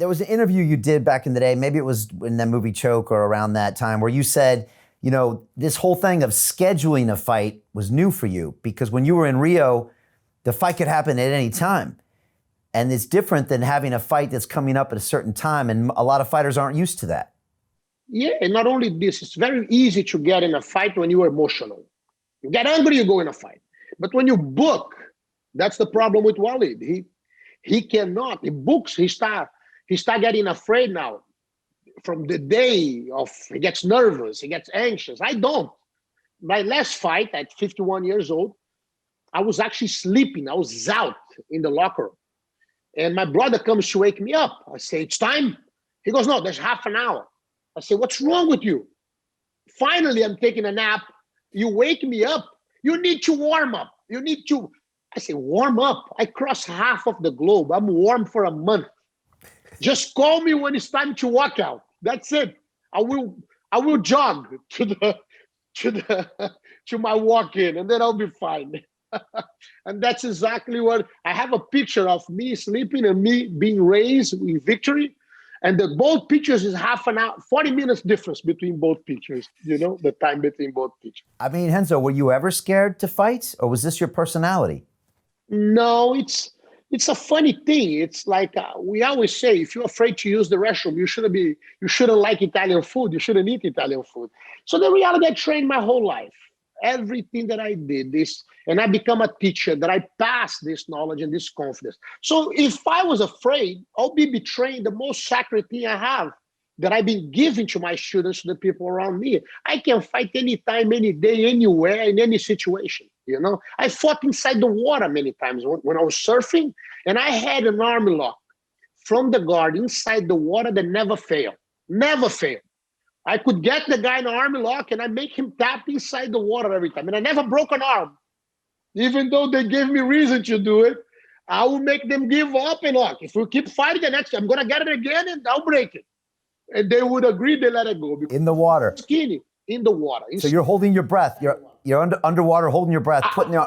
there was an interview you did back in the day, maybe it was in that movie Choke or around that time, where you said, you know, this whole thing of scheduling a fight was new for you because when you were in Rio, the fight could happen at any time. And it's different than having a fight that's coming up at a certain time. And a lot of fighters aren't used to that. Yeah, and not only this, it's very easy to get in a fight when you are emotional. You get angry, you go in a fight. But when you book, that's the problem with Walid. He cannot. He books. He start getting afraid now. From the day of, he gets nervous, he gets anxious. I don't. My last fight at 51 years old, I was actually sleeping. I was out in the locker room. And my brother comes to wake me up. I say, it's time. He goes, no, there's half an hour. I say, what's wrong with you? Finally, I'm taking a nap. You wake me up. You need to warm up. You need to. I say, warm up. I crossed half of the globe. I'm warm for a month. Just call me when it's time to walk out. That's it. I will jog to my walk-in, and then I'll be fine. And that's exactly what I have, a picture of me sleeping and me being raised with victory. And both pictures is half an hour, 40 minutes difference between both pictures, you know, the time between both pictures. I mean, Renzo, were you ever scared to fight, or was this your personality? No, it's a funny thing. It's like we always say, if you're afraid to use the restroom, you shouldn't like Italian food. You shouldn't eat Italian food. So the reality, I trained my whole life. Everything that I did this, and I become a teacher, that I pass this knowledge and this confidence. So if I was afraid, I'll be betraying the most sacred thing I have, that I've been giving to my students, to the people around me. I can fight anytime, any day, anywhere, in any situation. You know, I fought inside the water many times when I was surfing, and I had an arm lock from the guard inside the water that never failed. Never failed. I could get the guy in an arm lock and I make him tap inside the water every time. And I never broke an arm. Even though they gave me reason to do it, I will make them give up and look. If we keep fighting the next time, I'm going to get it again and I'll break it. And they would agree, they let it go. In the water. Skinny, in the water. So you're holding your breath. You're underwater holding your breath, putting your...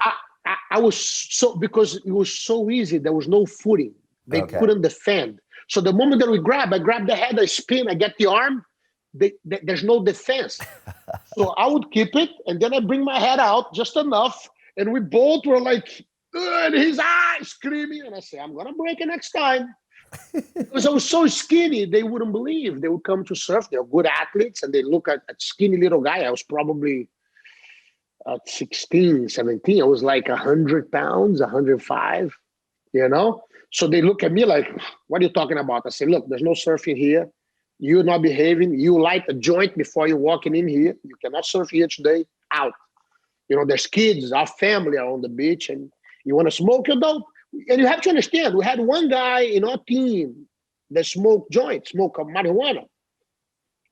I was so, because it was so easy, there was no footing. They couldn't defend. So the moment that I grab the head, I spin, I get the arm, there's no defense. So I would keep it, and then I bring my head out just enough, and we both were like, and his eyes screaming, and I say, I'm going to break it next time. Because I was so skinny, they wouldn't believe. They would come to surf. They're good athletes, and they look at skinny little guy. I was probably at 16, 17. I was like 100 pounds, 105, you know? So they look at me like, what are you talking about? I say, look, there's no surfing here. You're not behaving. You light a joint before you're walking in here. You cannot surf here today. Out. You know, there's kids, our family are on the beach, and you want to smoke, you don't. And you have to understand, we had one guy in our team that smoked joints, smoked marijuana.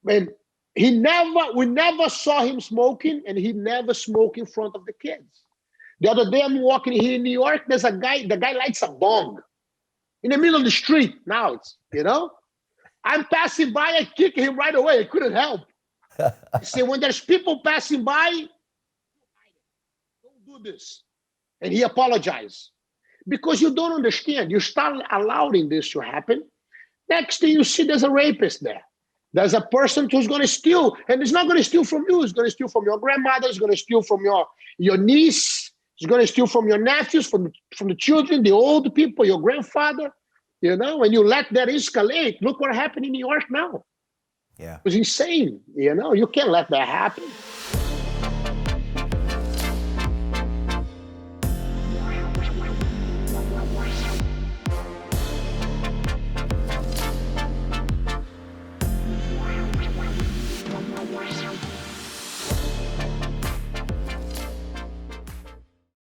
And we never saw him smoking, and he never smoked in front of the kids. The other day I'm walking here in New York, there's a guy, the guy lights a bong in the middle of the street. Now it's, you know, I'm passing by, I kick him right away. I couldn't help. I say, when there's people passing by, don't do this. And he apologized. Because you don't understand. You start allowing this to happen. Next thing you see, there's a rapist there. There's a person who's going to steal. And he's not going to steal from you. He's going to steal from your grandmother. He's going to steal from your niece. He's going to steal from your nephews, from the children, the old people, your grandfather. You know, when you let that escalate, look what happened in New York now. Yeah. It was insane. You know, you can't let that happen.